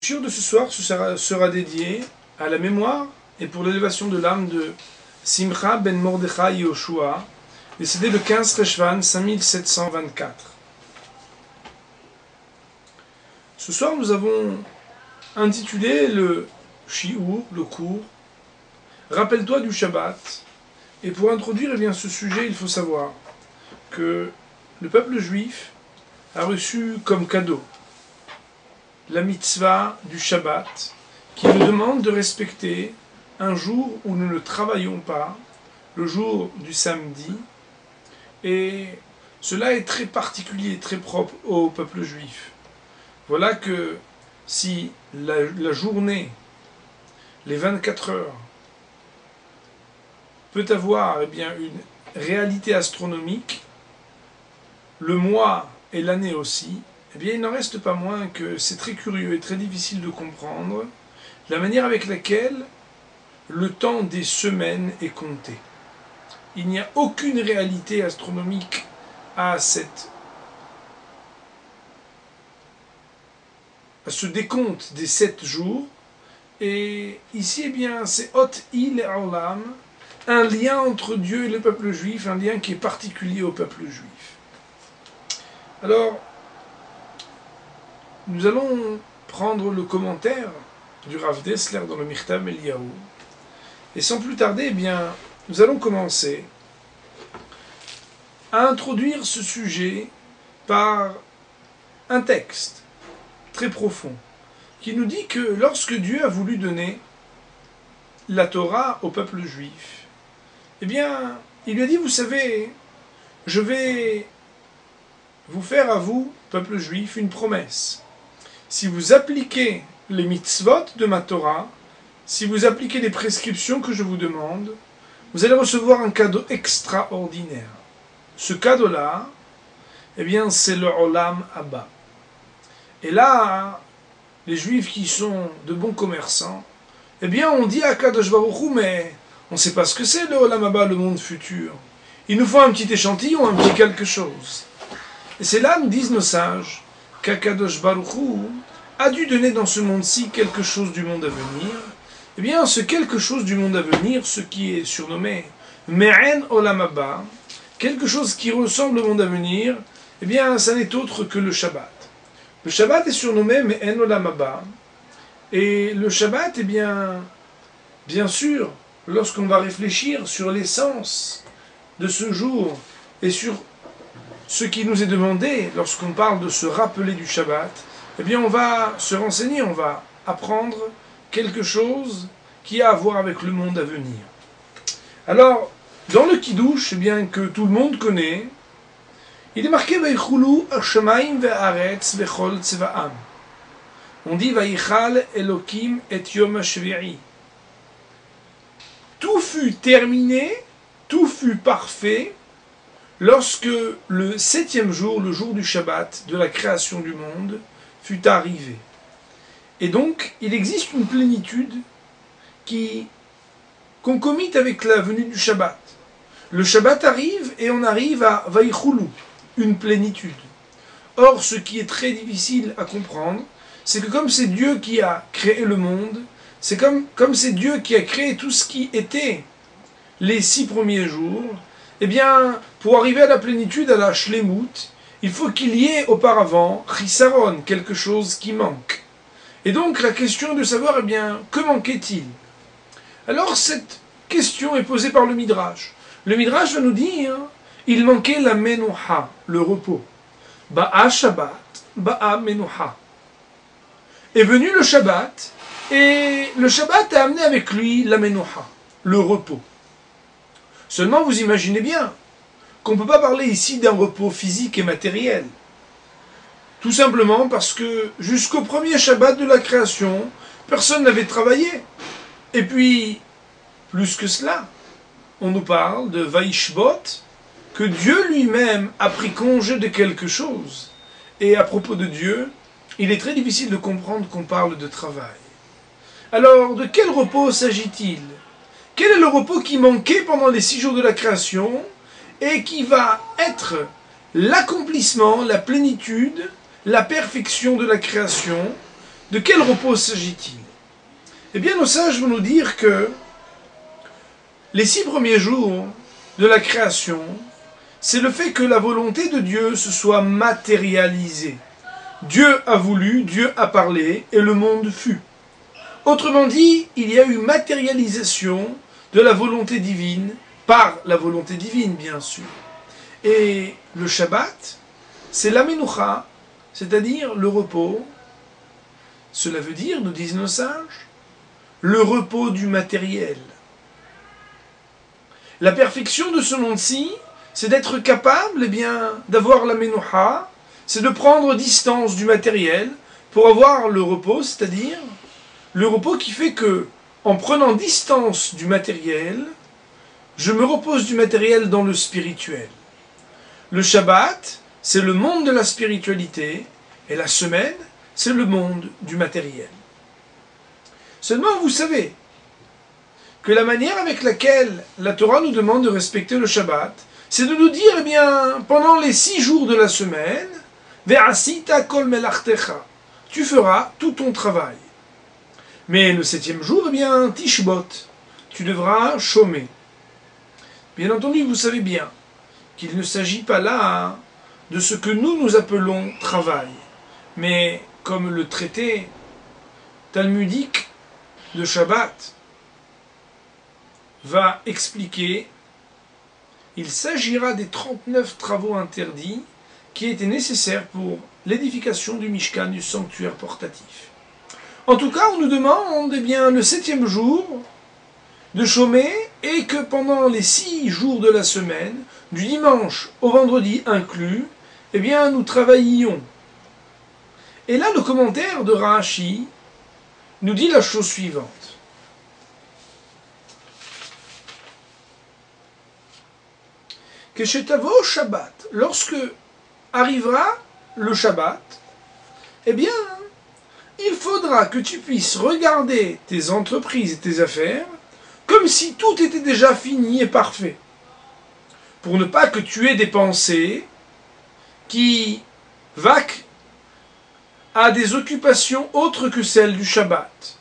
Le shiur de ce soir sera dédié à la mémoire et pour l'élévation de l'âme de Simcha ben Mordechai Yehoshua, décédé le 15 Reshvan 5724. Ce soir, nous avons intitulé le shiur, le cours, Rappelle-toi du Shabbat. Et pour introduire ce sujet, il faut savoir que le peuple juif a reçu comme cadeau la mitzvah du Shabbat, qui nous demande de respecter un jour où nous ne travaillons pas, le jour du samedi, et cela est très particulier, très propre au peuple juif. Voilà que si la journée, les 24 heures, peut avoir une réalité astronomique, le mois et l'année aussi, il n'en reste pas moins que c'est très curieux et très difficile de comprendre la manière avec laquelle le temps des semaines est compté. Il n'y a aucune réalité astronomique à ce décompte des 7 jours. Et ici, c'est Hot Il et Olam, un lien entre Dieu et le peuple juif, un lien qui est particulier au peuple juif. Alors, nous allons prendre le commentaire du Rav Dessler dans le Mirtav Eliyahu. Et sans plus tarder, nous allons commencer à introduire ce sujet par un texte très profond qui nous dit que lorsque Dieu a voulu donner la Torah au peuple juif, il lui a dit, vous savez, je vais vous faire à vous, peuple juif, une promesse. Si vous appliquez les mitzvot de ma Torah, si vous appliquez les prescriptions que je vous demande, vous allez recevoir un cadeau extraordinaire. Ce cadeau-là, c'est le Olam Abba. Et là, les Juifs qui sont de bons commerçants, on dit à Kadosh Baruch Hu, mais on ne sait pas ce que c'est le Olam Abba, le monde futur. Il nous faut un petit échantillon, un petit quelque chose. Et c'est là, nous disent nos sages, qu'Akadosh Baruch Hu a dû donner dans ce monde-ci quelque chose du monde à venir. Ce quelque chose du monde à venir, ce qui est surnommé Me'en Olam Abba, quelque chose qui ressemble au monde à venir, ça n'est autre que le Shabbat. Le Shabbat est surnommé Me'en Olam Abba. Et le Shabbat, bien sûr, lorsqu'on va réfléchir sur l'essence de ce jour et sur ce qui nous est demandé lorsqu'on parle de se rappeler du Shabbat, on va se renseigner, on va apprendre quelque chose qui a à voir avec le monde à venir. Alors, dans le Kiddush, que tout le monde connaît, il est marqué Vaychulu Hashamayim ve'aretz vechol tzva'am. On dit Vayichal Elokim et Yom HaShvi'i. Tout fut terminé, tout fut parfait, lorsque le 7e jour, le jour du Shabbat, de la création du monde, fut arrivé. Et donc, il existe une plénitude qui concomite avec la venue du Shabbat. Le Shabbat arrive et on arrive à Vayichulu, une plénitude. Or, ce qui est très difficile à comprendre, c'est que comme c'est Dieu qui a créé le monde, c'est comme c'est Dieu qui a créé tout ce qui était les 6 premiers jours, pour arriver à la plénitude, à la shlemut, il faut qu'il y ait auparavant chisaron, quelque chose qui manque. Et donc la question est de savoir, que manquait-il? Alors cette question est posée par le Midrash. Le Midrash va nous dire, il manquait la menuha, le repos. Ba'a Shabbat, ba'a menuha. Est venu le Shabbat, et le Shabbat a amené avec lui la menuha, le repos. Seulement, vous imaginez bien qu'on ne peut pas parler ici d'un repos physique et matériel. Tout simplement parce que jusqu'au premier Shabbat de la création, personne n'avait travaillé. Et puis, plus que cela, on nous parle de Vaishbot, que Dieu lui-même a pris congé de quelque chose. Et à propos de Dieu, il est très difficile de comprendre qu'on parle de travail. Alors, de quel repos s'agit-il ? Quel est le repos qui manquait pendant les 6 jours de la création et qui va être l'accomplissement, la plénitude, la perfection de la création De quel repos s'agit-il? Eh bien, nos sages vont nous dire que les 6 premiers jours de la création, c'est le fait que la volonté de Dieu se soit matérialisée. Dieu a voulu, Dieu a parlé, et le monde fut. Autrement dit, il y a eu matérialisation de la volonté divine, par la volonté divine, bien sûr. Et le Shabbat, c'est la Menoucha, c'est-à-dire le repos. Cela veut dire, nous disent nos sages, le repos du matériel. La perfection de ce monde-ci, c'est d'être capable, eh bien, d'avoir la Menoucha, c'est de prendre distance du matériel pour avoir le repos, c'est-à-dire le repos qui fait que, en prenant distance du matériel, je me repose du matériel dans le spirituel. Le Shabbat, c'est le monde de la spiritualité, et la semaine, c'est le monde du matériel. Seulement, vous savez que la manière avec laquelle la Torah nous demande de respecter le Shabbat, c'est de nous dire, eh bien, pendant les 6 jours de la semaine, Ve'asita kol melachtecha, tu feras tout ton travail. Mais le 7e jour, eh bien, Tishbot, tu devras chômer. Bien entendu, vous savez bien qu'il ne s'agit pas là de ce que nous appelons travail, mais comme le traité talmudique de Shabbat va expliquer, il s'agira des 39 travaux interdits qui étaient nécessaires pour l'édification du Mishkan, du sanctuaire portatif. En tout cas, on nous demande, eh bien, le 7e jour de chômer, et que pendant les 6 jours de la semaine, du dimanche au vendredi inclus, eh bien, nous travaillions. Et là, le commentaire de Rashi nous dit la chose suivante. Que chez Tavo Shabbat, lorsque arrivera le Shabbat, eh bien, il faudra que tu puisses regarder tes entreprises et tes affaires comme si tout était déjà fini et parfait. Pour ne pas que tu aies des pensées qui vaquent à des occupations autres que celles du Shabbat.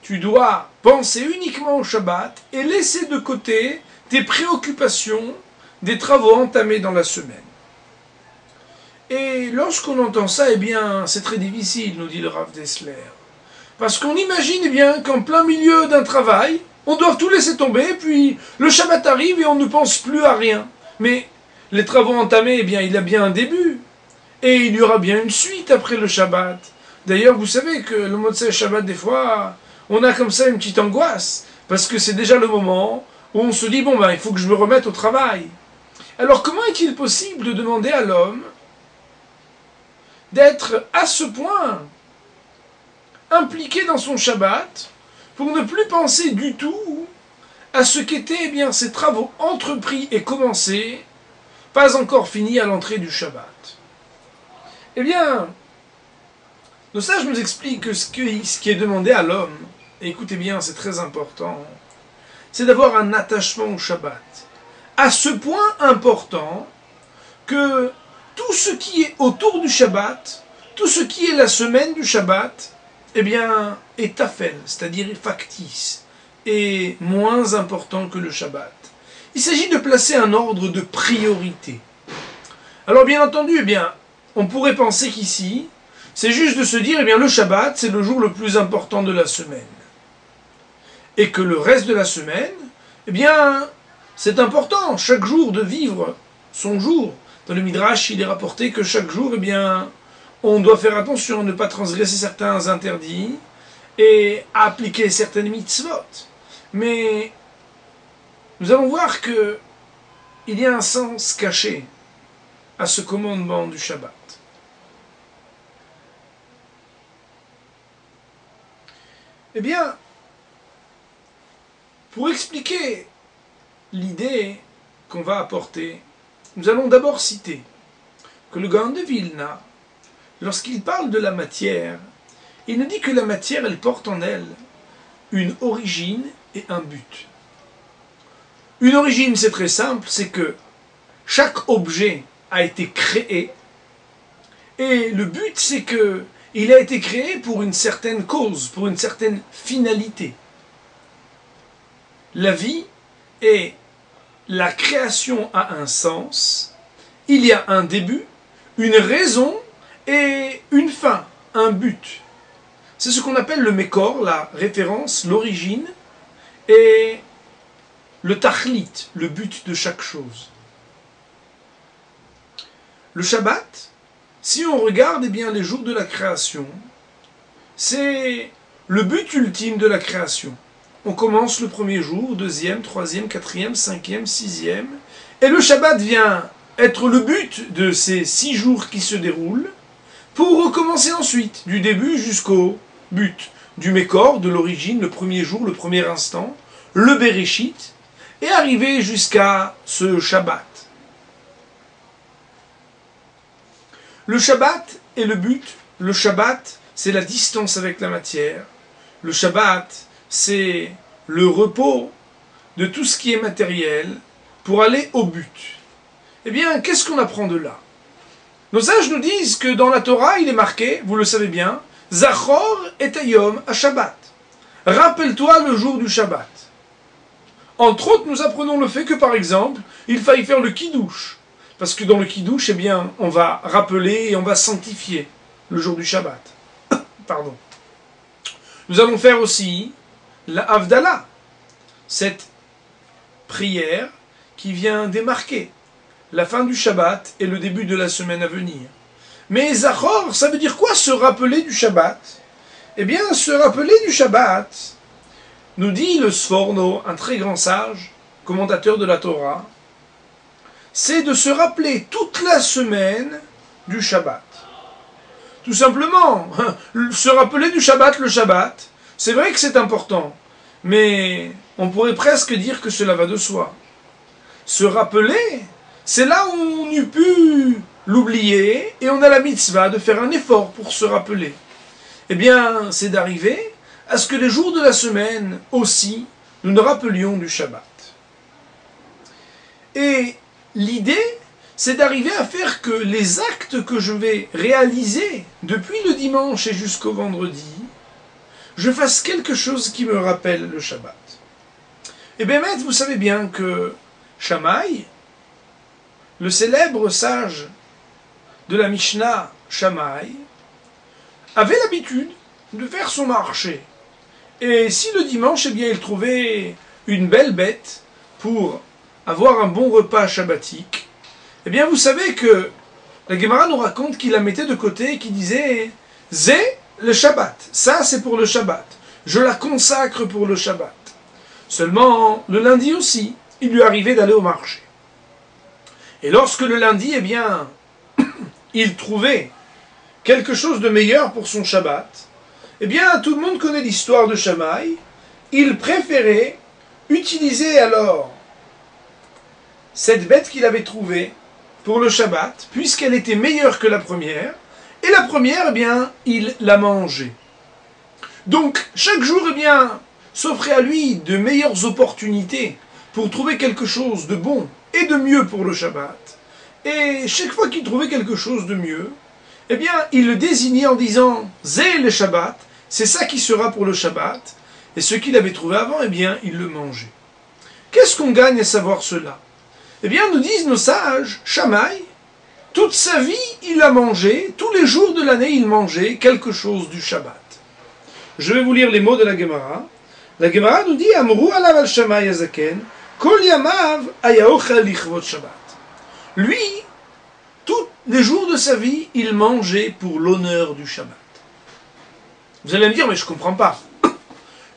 Tu dois penser uniquement au Shabbat et laisser de côté tes préoccupations des travaux entamés dans la semaine. Et lorsqu'on entend ça, eh bien, c'est très difficile, nous dit le Rav Dessler. Parce qu'on imagine, eh bien, qu'en plein milieu d'un travail, on doit tout laisser tomber, puis le Shabbat arrive et on ne pense plus à rien. Mais les travaux entamés, eh bien, il y a bien un début. Et il y aura bien une suite après le Shabbat. D'ailleurs, vous savez que le Motzei Shabbat, des fois, on a comme ça une petite angoisse. Parce que c'est déjà le moment où on se dit, bon, ben, il faut que je me remette au travail. Alors, comment est-il possible de demander à l'homme d'être à ce point impliqué dans son Shabbat pour ne plus penser du tout à ce qu'étaient, eh bien, ces travaux entrepris et commencés, pas encore finis à l'entrée du Shabbat? Eh bien, nos sages nous expliquent que ce qui est demandé à l'homme, et écoutez bien, c'est très important, c'est d'avoir un attachement au Shabbat. À ce point important que tout ce qui est autour du Shabbat, tout ce qui est la semaine du Shabbat, eh bien, est tafel, c'est-à-dire factice, et moins important que le Shabbat. Il s'agit de placer un ordre de priorité. Alors, bien entendu, eh bien, on pourrait penser qu'ici, c'est juste de se dire, eh bien, le Shabbat, c'est le jour le plus important de la semaine. Et que le reste de la semaine, eh bien, c'est important, chaque jour, de vivre son jour. Dans le Midrash, il est rapporté que chaque jour, eh bien, on doit faire attention à ne pas transgresser certains interdits et à appliquer certaines mitzvot. Mais nous allons voir que il y a un sens caché à ce commandement du Shabbat. Eh bien, pour expliquer l'idée qu'on va apporter, nous allons d'abord citer que le Gaon de Vilna, lorsqu'il parle de la matière, il nous dit que la matière, elle porte en elle une origine et un but. Une origine, c'est très simple, c'est que chaque objet a été créé, et le but, c'est que il a été créé pour une certaine cause, pour une certaine finalité. La vie et la création a un sens, il y a un début, une raison et une fin, un but. C'est ce qu'on appelle le mécor, la référence, l'origine, et le tachlit, le but de chaque chose. Le Shabbat, si on regarde les jours de la création, c'est le but ultime de la création. On commence le premier jour, deuxième, troisième, quatrième, cinquième, sixième, et le Shabbat vient être le but de ces 6 jours qui se déroulent, pour recommencer ensuite, du début jusqu'au but, du Mécor, de l'origine, le premier jour, le premier instant, le Bereshit, et arriver jusqu'à ce Shabbat. Le Shabbat est le but, le Shabbat c'est la distance avec la matière, le Shabbat c'est le repos de tout ce qui est matériel pour aller au but. Eh bien, qu'est-ce qu'on apprend de là? Nos sages nous disent que dans la Torah, il est marqué, vous le savez bien, Zachor et Ayom à Shabbat. Rappelle-toi le jour du Shabbat. Entre autres, nous apprenons le fait que, par exemple, il faille faire le Kiddush. Parce que dans le Kiddush, eh bien, on va rappeler et on va sanctifier le jour du Shabbat. Pardon. Nous allons faire aussi la Havdalah, cette prière qui vient démarquer la fin du Shabbat et le début de la semaine à venir. Mais Zachor, ça veut dire quoi, se rappeler du Shabbat? Eh bien, se rappeler du Shabbat, nous dit le Sforno, un très grand sage, commentateur de la Torah, c'est de se rappeler toute la semaine du Shabbat. Tout simplement, se rappeler du Shabbat, le Shabbat, c'est vrai que c'est important, mais on pourrait presque dire que cela va de soi. Se rappeler, c'est là où on eût pu l'oublier, et on a la mitzvah de faire un effort pour se rappeler. Eh bien, c'est d'arriver à ce que les jours de la semaine aussi, nous nous rappelions du Shabbat. Et l'idée, c'est d'arriver à faire que les actes que je vais réaliser depuis le dimanche et jusqu'au vendredi, je fasse quelque chose qui me rappelle le Shabbat. Et bien, maître, vous savez bien que Shammai, le célèbre sage de la Mishnah Shammai, avait l'habitude de faire son marché. Et si le dimanche, eh bien, il trouvait une belle bête pour avoir un bon repas shabbatique, eh bien, vous savez que la Gemara nous raconte qu'il la mettait de côté et qu'il disait « Zé, le Shabbat, ça c'est pour le Shabbat, je la consacre pour le Shabbat. » Seulement, le lundi aussi, il lui arrivait d'aller au marché. Et lorsque le lundi, eh bien, il trouvait quelque chose de meilleur pour son Shabbat, eh bien, tout le monde connaît l'histoire de Shammai, il préférait utiliser alors cette bête qu'il avait trouvée pour le Shabbat, puisqu'elle était meilleure que la première, et la première, eh bien, il la mangeait. Donc, chaque jour, eh bien, s'offrait à lui de meilleures opportunités pour trouver quelque chose de bon et de mieux pour le Shabbat. Et chaque fois qu'il trouvait quelque chose de mieux, eh bien, il le désignait en disant « Zé le Shabbat », c'est ça qui sera pour le Shabbat, et ce qu'il avait trouvé avant, eh bien, il le mangeait. Qu'est-ce qu'on gagne à savoir cela? Eh bien, nous disent nos sages, Shammai, toute sa vie, il a mangé, tous les jours de l'année, il mangeait quelque chose du Shabbat. Je vais vous lire les mots de la Gemara. La Gemara nous dit « Amrou alav al Shammai azaken, kol yamav ayaochel lichvot Shabbat ». Lui, tous les jours de sa vie, il mangeait pour l'honneur du Shabbat. Vous allez me dire, mais je ne comprends pas.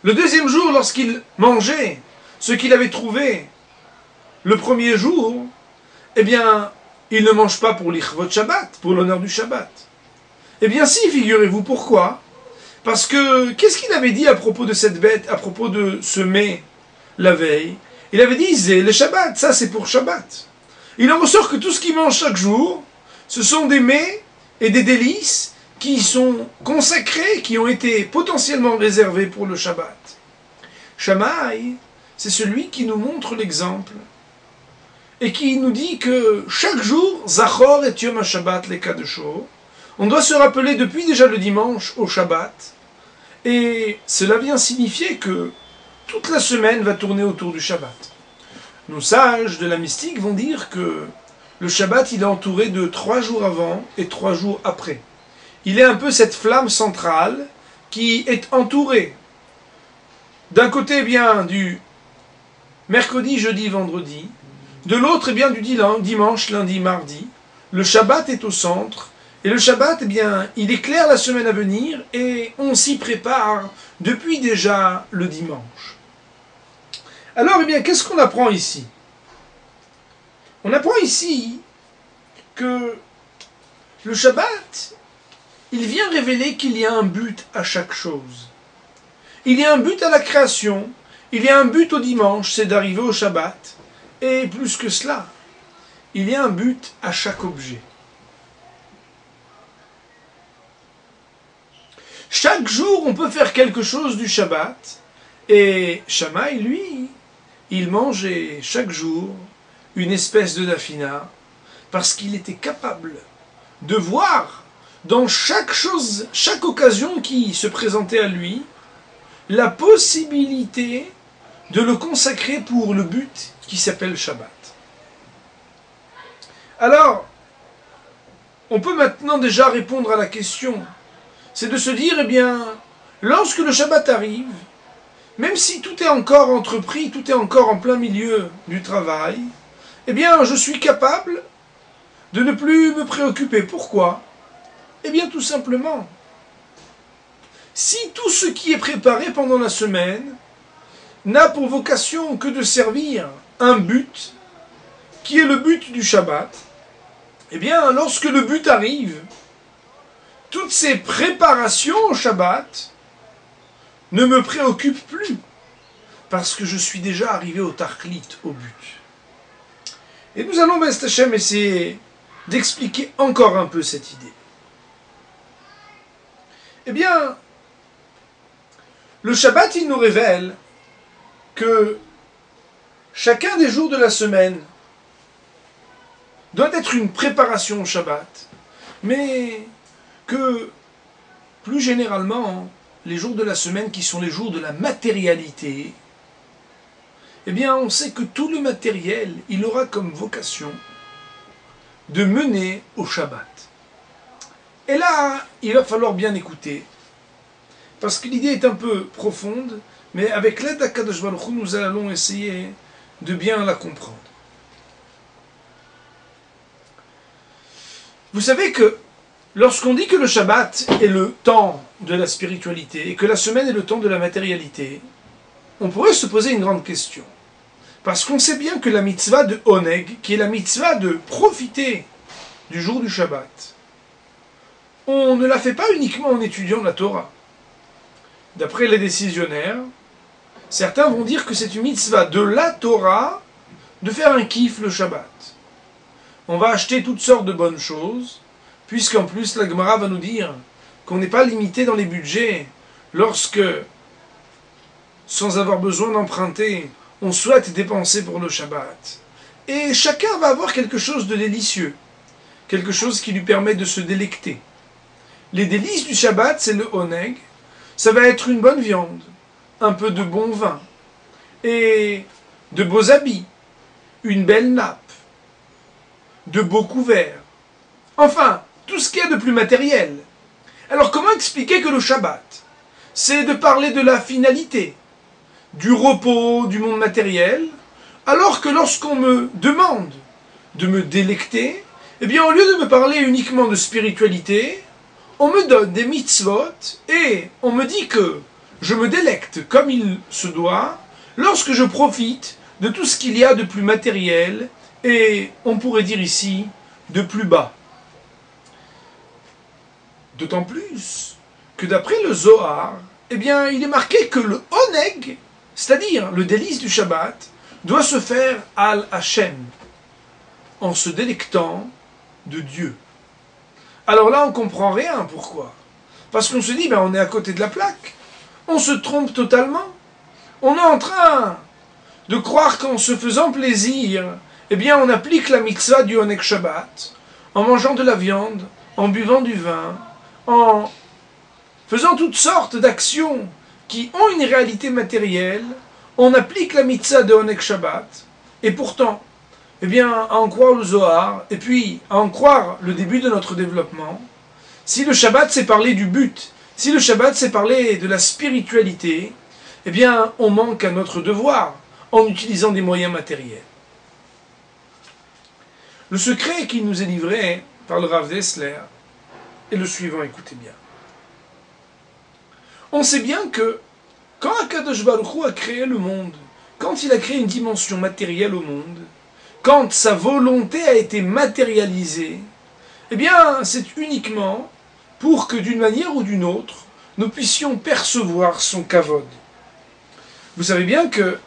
Le deuxième jour, lorsqu'il mangeait ce qu'il avait trouvé le premier jour, eh bien, il ne mange pas pour l'Ichvot Shabbat, pour l'honneur du Shabbat. Eh bien si, figurez-vous, pourquoi? Parce que, qu'est-ce qu'il avait dit à propos de cette bête, à propos de ce mets la veille? Il avait dit, c'est le Shabbat, ça c'est pour Shabbat. Il en ressort que tout ce qu'il mange chaque jour, ce sont des mets et des délices qui sont consacrés, qui ont été potentiellement réservés pour le Shabbat. Shammai, c'est celui qui nous montre l'exemple et qui nous dit que chaque jour, Zachor et Yom HaShabbat le Kadesho, On doit se rappeler depuis déjà le dimanche au Shabbat, et cela vient signifier que toute la semaine va tourner autour du Shabbat. Nos sages de la mystique vont dire que le Shabbat, il est entouré de 3 jours avant et 3 jours après. Il est un peu cette flamme centrale qui est entourée d'un côté bien du mercredi, jeudi, vendredi, de l'autre bien du dimanche, lundi, mardi. Le Shabbat est au centre, et le Shabbat, eh bien, il éclaire la semaine à venir, et on s'y prépare depuis déjà le dimanche. Alors, eh bien, qu'est-ce qu'on apprend ici? On apprend ici que le Shabbat, il vient révéler qu'il y a un but à chaque chose. Il y a un but à la création, il y a un but au dimanche, c'est d'arriver au Shabbat, et plus que cela, il y a un but à chaque objet. Chaque jour, on peut faire quelque chose du Shabbat, et Shammai, lui, il mangeait chaque jour une espèce de dafina, parce qu'il était capable de voir dans chaque chose, chaque occasion qui se présentait à lui, la possibilité de le consacrer pour le but qui s'appelle Shabbat. Alors, on peut maintenant déjà répondre à la question, c'est de se dire, eh bien, lorsque le Shabbat arrive, même si tout est encore entrepris, tout est encore en plein milieu du travail, eh bien, je suis capable de ne plus me préoccuper. Pourquoi? Eh bien, tout simplement, si tout ce qui est préparé pendant la semaine n'a pour vocation que de servir un but, qui est le but du Shabbat, eh bien, lorsque le but arrive, toutes ces préparations au Shabbat ne me préoccupent plus, parce que je suis déjà arrivé au Tarklit, au but. Et nous allons, B'ez Hashem, essayer d'expliquer encore un peu cette idée. Eh bien, le Shabbat, il nous révèle que chacun des jours de la semaine doit être une préparation au Shabbat, mais que, plus généralement, les jours de la semaine qui sont les jours de la matérialité, eh bien, on sait que tout le matériel, il aura comme vocation de mener au Shabbat. Et là, il va falloir bien écouter, parce que l'idée est un peu profonde, mais avec l'aide d'Akadosh Baruch Hu, nous allons essayer de bien la comprendre. Vous savez que lorsqu'on dit que le Shabbat est le temps de la spiritualité et que la semaine est le temps de la matérialité, on pourrait se poser une grande question. Parce qu'on sait bien que la mitzvah de Oneg, qui est la mitzvah de profiter du jour du Shabbat, on ne la fait pas uniquement en étudiant la Torah. D'après les décisionnaires, certains vont dire que c'est une mitzvah de la Torah de faire un kiff le Shabbat. On va acheter toutes sortes de bonnes choses, puisqu'en plus la Gemara va nous dire qu'on n'est pas limité dans les budgets lorsque, sans avoir besoin d'emprunter, on souhaite dépenser pour le Shabbat. Et chacun va avoir quelque chose de délicieux, quelque chose qui lui permet de se délecter. Les délices du Shabbat, c'est le oneg, ça va être une bonne viande, un peu de bon vin, et de beaux habits, une belle nappe, de beaux couverts, enfin, tout ce qu'il y a de plus matériel. Alors comment expliquer que le Shabbat, c'est de parler de la finalité, du repos, du monde matériel, alors que lorsqu'on me demande de me délecter, eh bien au lieu de me parler uniquement de spiritualité, on me donne des mitzvot et on me dit que je me délecte comme il se doit lorsque je profite de tout ce qu'il y a de plus matériel et on pourrait dire ici de plus bas. D'autant plus que d'après le Zohar, eh bien il est marqué que le oneg, c'est-à-dire le délice du Shabbat, doit se faire al Hashem, en se délectant de Dieu. Alors là, on ne comprend rien. Pourquoi? Parce qu'on se dit, ben, on est à côté de la plaque. On se trompe totalement. On est en train de croire qu'en se faisant plaisir, eh bien, on applique la mitzvah du Oneg Shabbat, en mangeant de la viande, en buvant du vin, en faisant toutes sortes d'actions qui ont une réalité matérielle, on applique la mitzvah de Oneg Shabbat, et pourtant, eh bien, à en croire le Zohar, et puis à en croire le début de notre développement, si le Shabbat c'est parler du but, si le Shabbat c'est parler de la spiritualité, eh bien, on manque à notre devoir en utilisant des moyens matériels. Le secret qui nous est livré par le Rav Dessler est le suivant, écoutez bien. On sait bien que quand Akadosh Baruch Hu a créé le monde, quand il a créé une dimension matérielle au monde, quand sa volonté a été matérialisée, eh bien, c'est uniquement pour que d'une manière ou d'une autre, nous puissions percevoir son kavod. Vous savez bien que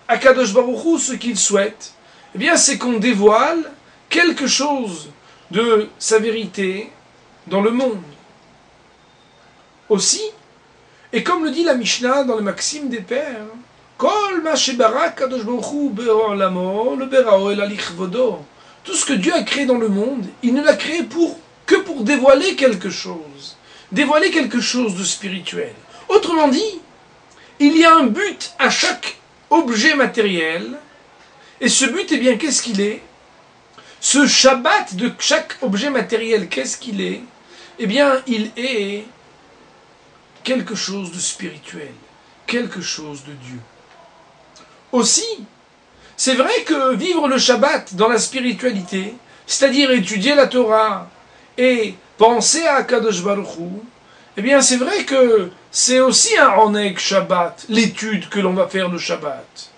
Akadosh Baruch Hu, ce qu'il souhaite, eh bien, c'est qu'on dévoile quelque chose de sa vérité dans le monde. Aussi, et comme le dit la Mishnah dans le Maxime des Pères, Kol ma shebara Kadosh Baruch Hu be'or lamo, le berao el alichvodo. Tout ce que Dieu a créé dans le monde, il ne l'a créé que pour dévoiler quelque chose de spirituel. Autrement dit, il y a un but à chaque objet matériel, et ce but, eh bien, qu'est-ce qu'il est? Ce Shabbat de chaque objet matériel, qu'est-ce qu'il est? Eh bien, il est quelque chose de spirituel, quelque chose de Dieu. Aussi, c'est vrai que vivre le Shabbat dans la spiritualité, c'est-à-dire étudier la Torah et penser à Kadosh Baruch Hu, eh bien c'est vrai que c'est aussi un Oneg Shabbat, l'étude que l'on va faire le Shabbat.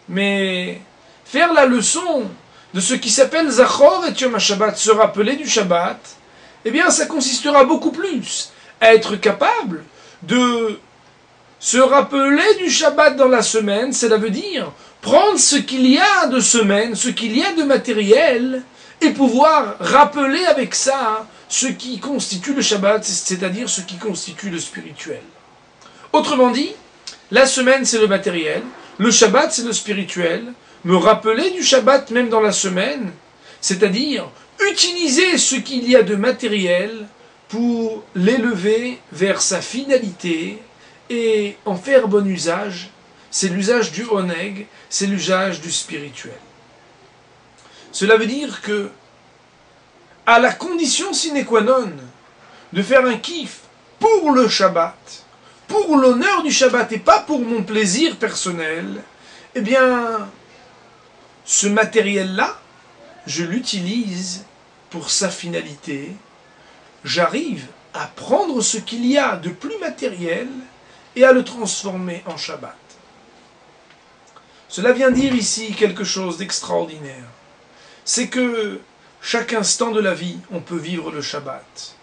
Mais faire la leçon de ce qui s'appelle Zachor et Yom HaShabbat, se rappeler du Shabbat, eh bien ça consistera beaucoup plus à être capable de se rappeler du Shabbat dans la semaine, cela veut dire prendre ce qu'il y a de semaine, ce qu'il y a de matériel, et pouvoir rappeler avec ça ce qui constitue le Shabbat, c'est-à-dire ce qui constitue le spirituel. Autrement dit, la semaine c'est le matériel, le Shabbat c'est le spirituel, me rappeler du Shabbat même dans la semaine, c'est-à-dire utiliser ce qu'il y a de matériel pour l'élever vers sa finalité et en faire bon usage. C'est l'usage du Oneg, c'est l'usage du spirituel. Cela veut dire que, à la condition sine qua non de faire un kiff pour le Shabbat, pour l'honneur du Shabbat et pas pour mon plaisir personnel, eh bien, ce matériel-là, je l'utilise pour sa finalité. J'arrive à prendre ce qu'il y a de plus matériel et à le transformer en Shabbat. Cela vient dire ici quelque chose d'extraordinaire. C'est que chaque instant de la vie, on peut vivre le Shabbat.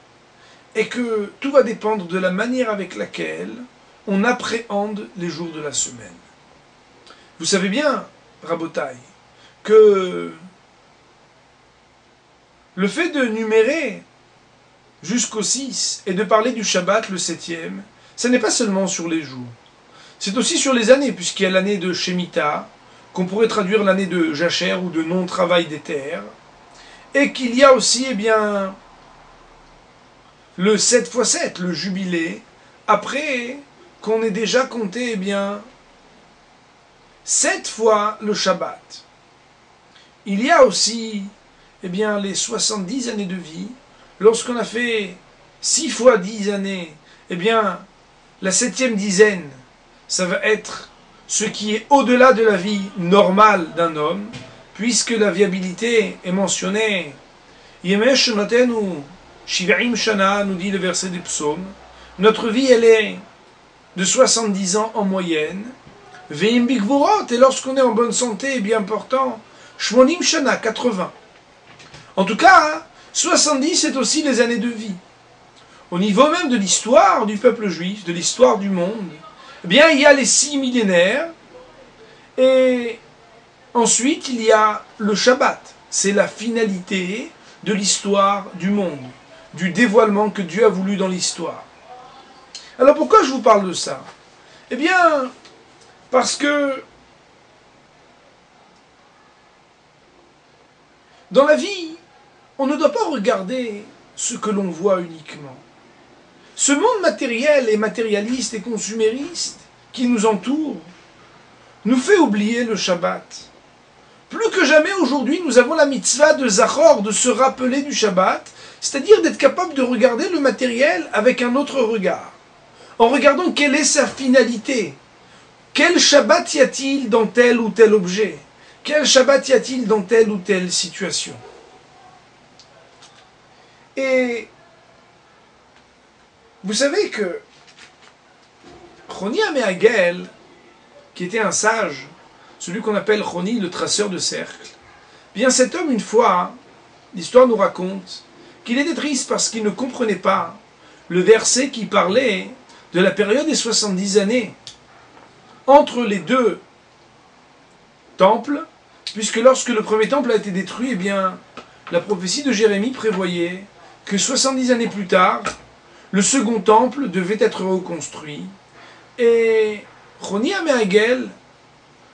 Et que tout va dépendre de la manière avec laquelle on appréhende les jours de la semaine. Vous savez bien, Rabotai, que le fait de numérer jusqu'au 6 et de parler du Shabbat le 7e, ce n'est pas seulement sur les jours. C'est aussi sur les années, puisqu'il y a l'année de Shemitah, qu'on pourrait traduire l'année de Jacher ou de non-travail des terres, et qu'il y a aussi, eh bien, le 7x7, le jubilé, après qu'on ait déjà compté, eh bien, 7 fois le Shabbat. Il y a aussi, eh bien, les 70 années de vie. Lorsqu'on a fait 6 fois 10 années, eh bien, la 7e dizaine, ça va être ce qui est au-delà de la vie normale d'un homme, puisque la viabilité est mentionnée. Yemesh notenu shiv'im shana, nous dit le verset des psaumes. Notre vie, elle est de 70 ans en moyenne. Ve'im bigvorot, et lorsqu'on est en bonne santé et bien portant, shmonim shana, 80. En tout cas, 70, c'est aussi les années de vie. Au niveau même de l'histoire du peuple juif, de l'histoire du monde, eh bien, il y a les 6 millénaires, et ensuite, il y a le Shabbat. C'est la finalité de l'histoire du monde, du dévoilement que Dieu a voulu dans l'histoire. Alors, pourquoi je vous parle de ça? Eh bien, parce que dans la vie, on ne doit pas regarder ce que l'on voit uniquement. Ce monde matériel et matérialiste et consumériste qui nous entoure nous fait oublier le Shabbat. Plus que jamais aujourd'hui, nous avons la mitzvah de Zachor, de se rappeler du Shabbat, c'est-à-dire d'être capable de regarder le matériel avec un autre regard, en regardant quelle est sa finalité. Quel Shabbat y a-t-il dans tel ou tel objet? Quel Shabbat y a-t-il dans telle ou telle situation? Et vous savez que Choni Améagel, qui était un sage, celui qu'on appelle Choni, le traceur de cercles, bien cet homme, une fois, l'histoire nous raconte qu'il était triste parce qu'il ne comprenait pas le verset qui parlait de la période des 70 années entre les deux temples, puisque lorsque le premier temple a été détruit, eh bien, la prophétie de Jérémie prévoyait que 70 années plus tard, le second temple devait être reconstruit. Et Choni Améagel,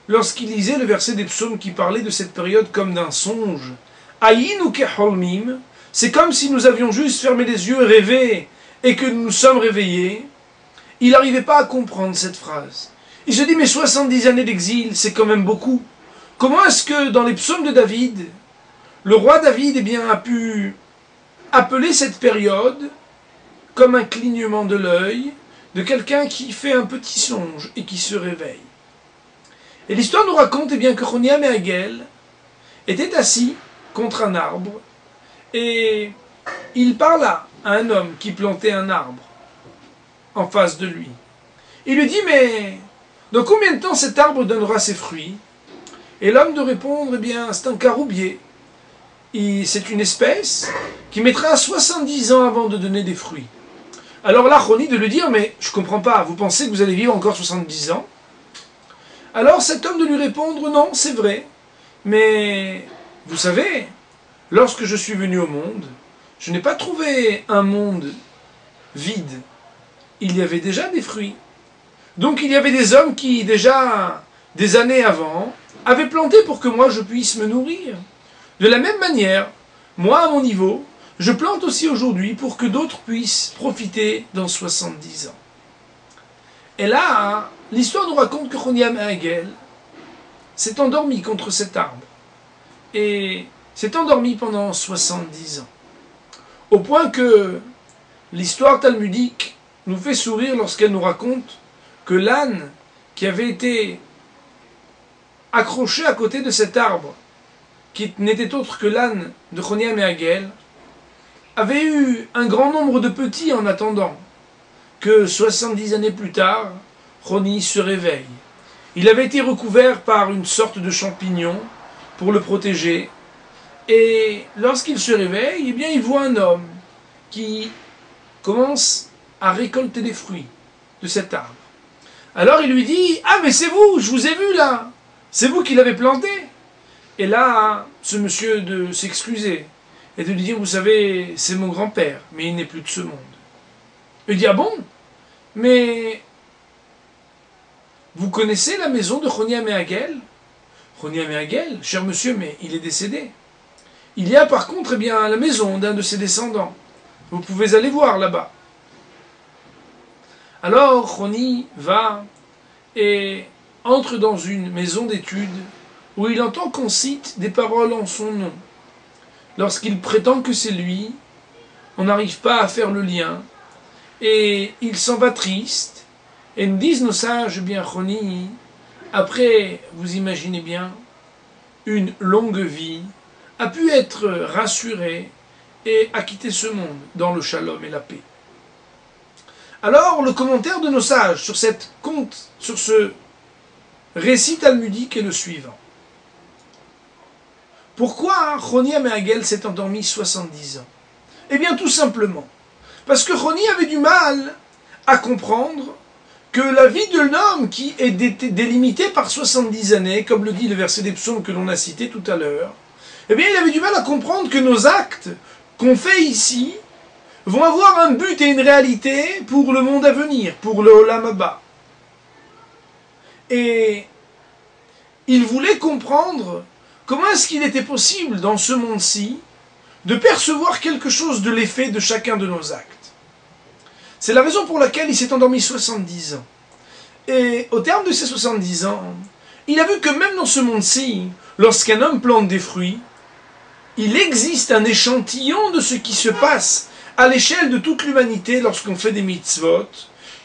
lorsqu'il lisait le verset des psaumes qui parlait de cette période comme d'un songe, Aïnu keholmim, c'est comme si nous avions juste fermé les yeux, rêvé, et que nous nous sommes réveillés, il n'arrivait pas à comprendre cette phrase. Il se dit, mais 70 années d'exil, c'est quand même beaucoup. Comment est-ce que dans les psaumes de David, le roi David a pu appeler cette période comme un clignement de l'œil de quelqu'un qui fait un petit songe et qui se réveille? Et l'histoire nous raconte que Choni Améagel était assis contre un arbre et il parla à un homme qui plantait un arbre en face de lui. Il lui dit, mais dans combien de temps cet arbre donnera ses fruits? Et l'homme de répondre, c'est un caroubier. C'est une espèce qui mettra 70 ans avant de donner des fruits. Alors là, Choni de lui dire, mais je ne comprends pas, vous pensez que vous allez vivre encore 70 ans? Alors cet homme de lui répondre, non, c'est vrai, mais vous savez, lorsque je suis venu au monde, je n'ai pas trouvé un monde vide. Il y avait déjà des fruits. Donc il y avait des hommes qui, déjà des années avant, avaient planté pour que moi je puisse me nourrir. De la même manière, moi à mon niveau, je plante aussi aujourd'hui pour que d'autres puissent profiter dans 70 ans. Et là, l'histoire nous raconte que Choni Améagel s'est endormi contre cet arbre. Et s'est endormi pendant 70 ans. Au point que l'histoire talmudique nous fait sourire lorsqu'elle nous raconte que l'âne qui avait été accroché à côté de cet arbre, qui n'était autre que l'âne de Choni Améagel, avait eu un grand nombre de petits en attendant que 70 années plus tard, Choni se réveille. Il avait été recouvert par une sorte de champignon pour le protéger. Et lorsqu'il se réveille, il voit un homme qui commence à récolter les fruits de cet arbre. Alors il lui dit, « Ah, mais c'est vous, je vous ai vu là, c'est vous qui l'avez planté !» Et là, ce monsieur de s'excuser et de lui dire, « Vous savez, c'est mon grand-père, mais il n'est plus de ce monde. » Il dit, « Ah bon? Mais vous connaissez la maison de Choni Améagel? Choni Améagel, cher monsieur, mais il est décédé. Il y a par contre la maison d'un de ses descendants. Vous pouvez aller voir là-bas. » Alors Choni va et entre dans une maison d'études où il entend qu'on cite des paroles en son nom. Lorsqu'il prétend que c'est lui, on n'arrive pas à faire le lien et il s'en va triste. Et nous disent nos sages, Choni, après, vous imaginez bien, une longue vie, a pu être rassuré et a quitté ce monde dans le shalom et la paix. Alors, le commentaire de nos sages sur ce récit talmudique est le suivant. Pourquoi Choni Améagel s'est endormi 70 ans? Eh bien, tout simplement, parce que Choni avait du mal à comprendre que la vie de l'homme qui est délimitée par 70 années, comme le dit le verset des psaumes que l'on a cité tout à l'heure, eh bien, il avait du mal à comprendre que nos actes qu'on fait ici vont avoir un but et une réalité pour le monde à venir, pour le Olam Haba. Et il voulait comprendre comment est-ce qu'il était possible dans ce monde-ci de percevoir quelque chose de l'effet de chacun de nos actes. C'est la raison pour laquelle il s'est endormi 70 ans. Et au terme de ces 70 ans, il a vu que même dans ce monde-ci, lorsqu'un homme plante des fruits, il existe un échantillon de ce qui se passe à l'échelle de toute l'humanité lorsqu'on fait des mitzvot,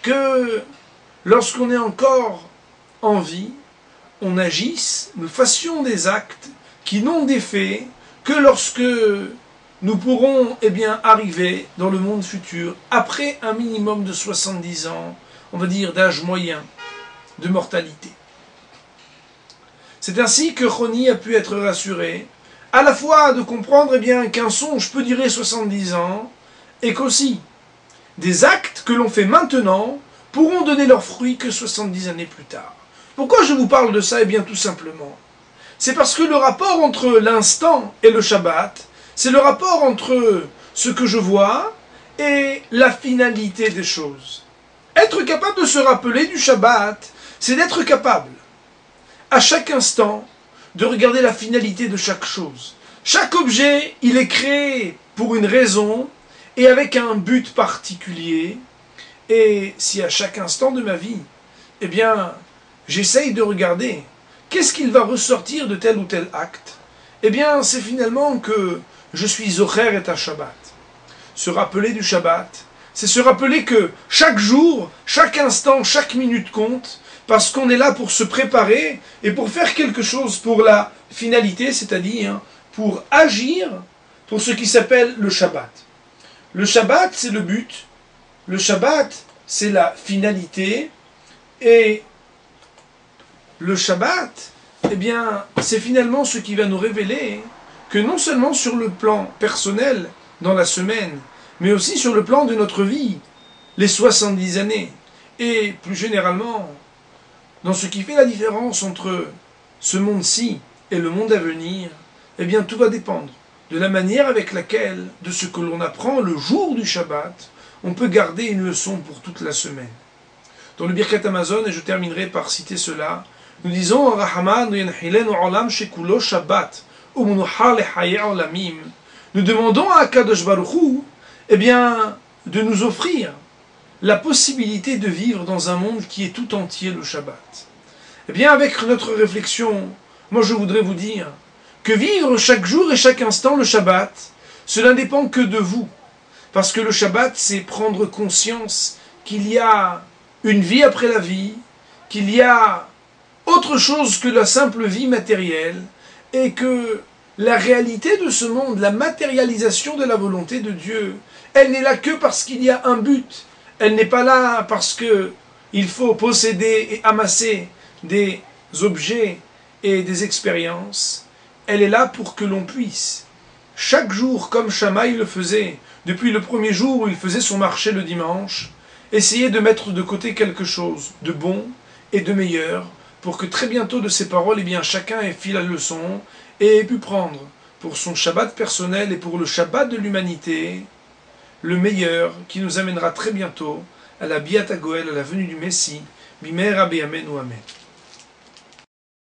que lorsqu'on est encore en vie, on agisse, nous fassions des actes qui n'ont d'effet que lorsque nous pourrons arriver dans le monde futur, après un minimum de 70 ans, on va dire d'âge moyen, de mortalité. C'est ainsi que Choni a pu être rassuré, à la fois de comprendre qu'un songe peut durer 70 ans, et qu'aussi des actes que l'on fait maintenant pourront donner leurs fruits que 70 années plus tard. Pourquoi je vous parle de ça? Tout simplement, c'est parce que le rapport entre l'instant et le Shabbat, c'est le rapport entre ce que je vois et la finalité des choses. Être capable de se rappeler du Shabbat, c'est d'être capable, à chaque instant, de regarder la finalité de chaque chose. Chaque objet, il est créé pour une raison et avec un but particulier. Et si à chaque instant de ma vie, j'essaye de regarder qu'est-ce qu'il va ressortir de tel ou tel acte, c'est finalement que je suis Zocher et à Shabbat. Se rappeler du Shabbat, c'est se rappeler que chaque jour, chaque instant, chaque minute compte, parce qu'on est là pour se préparer et pour faire quelque chose pour la finalité, c'est-à-dire pour agir pour ce qui s'appelle le Shabbat. Le Shabbat, c'est le but. Le Shabbat, c'est la finalité. Et le Shabbat, c'est finalement ce qui va nous révéler que non seulement sur le plan personnel, dans la semaine, mais aussi sur le plan de notre vie, les 70 années, et plus généralement, dans ce qui fait la différence entre ce monde-ci et le monde à venir, tout va dépendre de la manière avec laquelle, de ce que l'on apprend le jour du Shabbat, on peut garder une leçon pour toute la semaine. Dans le Birkat Hamazon, et je terminerai par citer cela, nous disons Shabbat, nous demandons à Kadosh Baruch Hu, de nous offrir la possibilité de vivre dans un monde qui est tout entier le Shabbat. Avec notre réflexion, moi je voudrais vous dire que vivre chaque jour et chaque instant le Shabbat, cela ne dépend que de vous. Parce que le Shabbat, c'est prendre conscience qu'il y a une vie après la vie, qu'il y a autre chose que la simple vie matérielle, et que la réalité de ce monde, la matérialisation de la volonté de Dieu, elle n'est là que parce qu'il y a un but. Elle n'est pas là parce qu'il faut posséder et amasser des objets et des expériences. Elle est là pour que l'on puisse, chaque jour, comme Shammai le faisait, depuis le premier jour où il faisait son marché le dimanche, essayer de mettre de côté quelque chose de bon et de meilleur, pour que très bientôt de ces paroles, chacun ait fait la leçon et ait pu prendre pour son Shabbat personnel et pour le Shabbat de l'humanité, le meilleur qui nous amènera très bientôt à la Biat HaGoel, à la venue du Messie, Bimer Rabbi Amen ou Amen.